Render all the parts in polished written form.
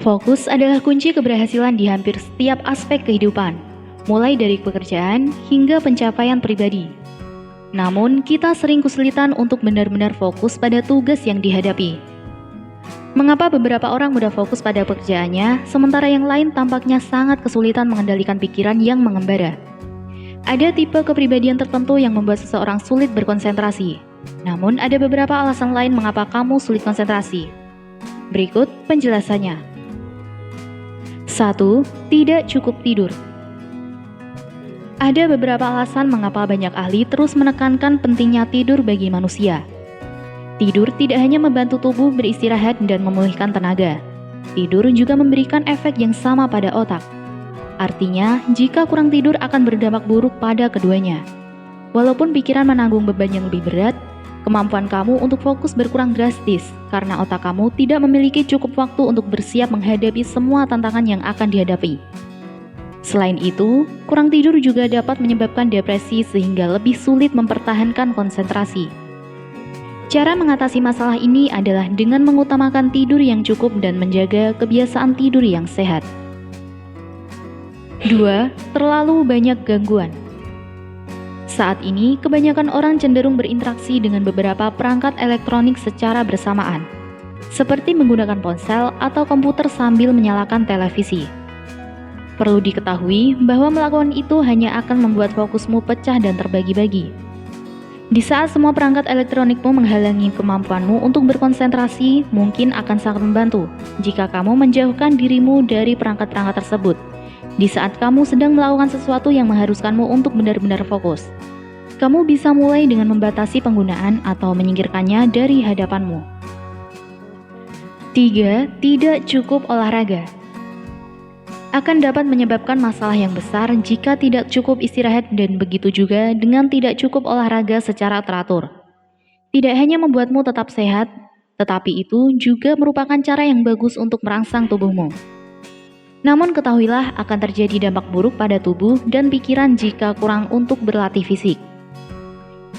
Fokus adalah kunci keberhasilan di hampir setiap aspek kehidupan, mulai dari pekerjaan hingga pencapaian pribadi. Namun, kita sering kesulitan untuk benar-benar fokus pada tugas yang dihadapi. Mengapa beberapa orang mudah fokus pada pekerjaannya, sementara yang lain tampaknya sangat kesulitan mengendalikan pikiran yang mengembara? Ada tipe kepribadian tertentu yang membuat seseorang sulit berkonsentrasi. Namun, ada beberapa alasan lain mengapa kamu sulit konsentrasi. Berikut penjelasannya. 1. Tidak cukup tidur. Ada beberapa alasan mengapa banyak ahli terus menekankan pentingnya tidur bagi manusia. Tidur tidak hanya membantu tubuh beristirahat dan memulihkan tenaga. Tidur juga memberikan efek yang sama pada otak. Artinya, jika kurang tidur akan berdampak buruk pada keduanya. Walaupun pikiran menanggung beban yang lebih berat, kemampuan kamu untuk fokus berkurang drastis karena otak kamu tidak memiliki cukup waktu untuk bersiap menghadapi semua tantangan yang akan dihadapi. Selain itu, kurang tidur juga dapat menyebabkan depresi sehingga lebih sulit mempertahankan konsentrasi. Cara mengatasi masalah ini adalah dengan mengutamakan tidur yang cukup dan menjaga kebiasaan tidur yang sehat. 2. Terlalu banyak gangguan. Saat ini, kebanyakan orang cenderung berinteraksi dengan beberapa perangkat elektronik secara bersamaan, seperti menggunakan ponsel atau komputer sambil menyalakan televisi. Perlu diketahui bahwa melakukan itu hanya akan membuat fokusmu pecah dan terbagi-bagi. Di saat semua perangkat elektronikmu menghalangi kemampuanmu untuk berkonsentrasi, mungkin akan sangat membantu jika kamu menjauhkan dirimu dari perangkat-perangkat tersebut di saat kamu sedang melakukan sesuatu yang mengharuskanmu untuk benar-benar fokus. Kamu bisa mulai dengan membatasi penggunaan atau menyingkirkannya dari hadapanmu. 3. Tidak cukup olahraga. Akan dapat menyebabkan masalah yang besar jika tidak cukup istirahat dan begitu juga dengan tidak cukup olahraga secara teratur. Tidak hanya membuatmu tetap sehat, tetapi itu juga merupakan cara yang bagus untuk merangsang tubuhmu. Namun ketahuilah akan terjadi dampak buruk pada tubuh dan pikiran jika kurang untuk berlatih fisik.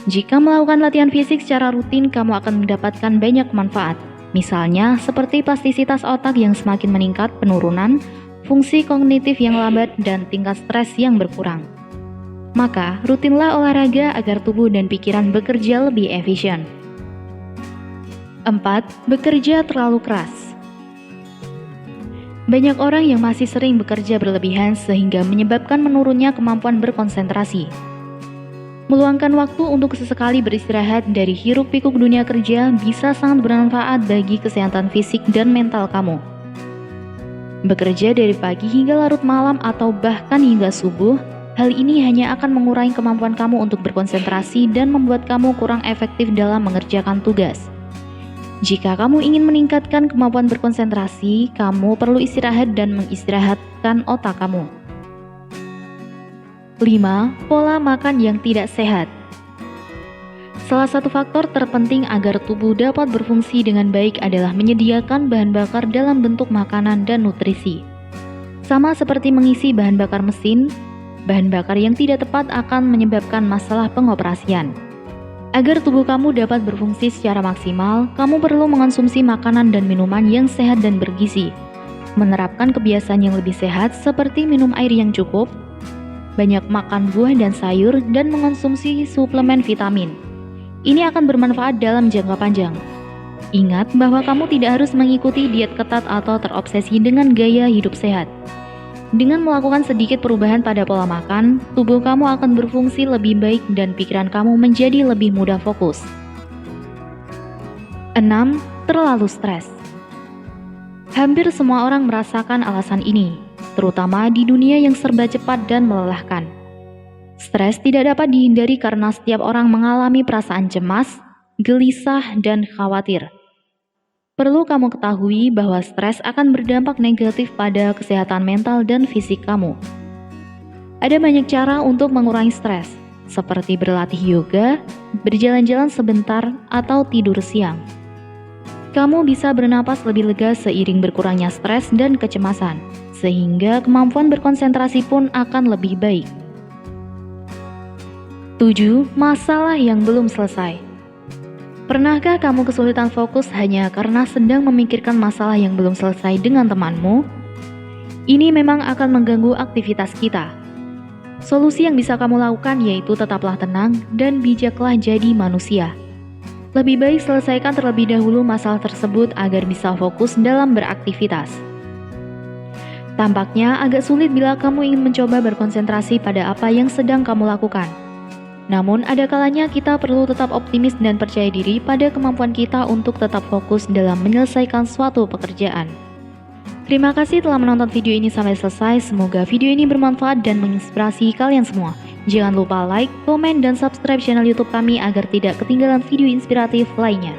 Jika melakukan latihan fisik secara rutin, kamu akan mendapatkan banyak manfaat. Misalnya, seperti plastisitas otak yang semakin meningkat, penurunan fungsi kognitif yang lambat, dan tingkat stres yang berkurang. Maka, rutinlah olahraga agar tubuh dan pikiran bekerja lebih efisien. 4. Bekerja terlalu keras. Banyak orang yang masih sering bekerja berlebihan sehingga menyebabkan menurunnya kemampuan berkonsentrasi. Meluangkan waktu untuk sesekali beristirahat dari hiruk-pikuk dunia kerja bisa sangat bermanfaat bagi kesehatan fisik dan mental kamu. Bekerja dari pagi hingga larut malam atau bahkan hingga subuh, hal ini hanya akan mengurangi kemampuan kamu untuk berkonsentrasi dan membuat kamu kurang efektif dalam mengerjakan tugas. Jika kamu ingin meningkatkan kemampuan berkonsentrasi, kamu perlu istirahat dan mengistirahatkan otak kamu. 5. Pola makan yang tidak sehat. Salah satu faktor terpenting agar tubuh dapat berfungsi dengan baik adalah menyediakan bahan bakar dalam bentuk makanan dan nutrisi. Sama seperti mengisi bahan bakar mesin, bahan bakar yang tidak tepat akan menyebabkan masalah pengoperasian. Agar tubuh kamu dapat berfungsi secara maksimal, kamu perlu mengonsumsi makanan dan minuman yang sehat dan bergizi. Menerapkan kebiasaan yang lebih sehat seperti minum air yang cukup, banyak makan buah dan sayur, dan mengonsumsi suplemen vitamin. Ini akan bermanfaat dalam jangka panjang. Ingat bahwa kamu tidak harus mengikuti diet ketat atau terobsesi dengan gaya hidup sehat. Dengan melakukan sedikit perubahan pada pola makan, tubuh kamu akan berfungsi lebih baik dan pikiran kamu menjadi lebih mudah fokus. 6. Terlalu stres. Hampir semua orang merasakan alasan ini, terutama di dunia yang serba cepat dan melelahkan. Stres tidak dapat dihindari karena setiap orang mengalami perasaan cemas, gelisah, dan khawatir. Perlu kamu ketahui bahwa stres akan berdampak negatif pada kesehatan mental dan fisik kamu. Ada banyak cara untuk mengurangi stres, seperti berlatih yoga, berjalan-jalan sebentar, atau tidur siang. Kamu bisa bernapas lebih lega seiring berkurangnya stres dan kecemasan, sehingga kemampuan berkonsentrasi pun akan lebih baik. 7. Masalah yang belum selesai. Pernahkah kamu kesulitan fokus hanya karena sedang memikirkan masalah yang belum selesai dengan temanmu? Ini memang akan mengganggu aktivitas kita. Solusi yang bisa kamu lakukan yaitu tetaplah tenang dan bijaklah jadi manusia. Lebih baik selesaikan terlebih dahulu masalah tersebut agar bisa fokus dalam beraktivitas. Tampaknya agak sulit bila kamu ingin mencoba berkonsentrasi pada apa yang sedang kamu lakukan. Namun, ada kalanya kita perlu tetap optimis dan percaya diri pada kemampuan kita untuk tetap fokus dalam menyelesaikan suatu pekerjaan. Terima kasih telah menonton video ini sampai selesai. Semoga video ini bermanfaat dan menginspirasi kalian semua. Jangan lupa like, komen, dan subscribe channel YouTube kami agar tidak ketinggalan video inspiratif lainnya.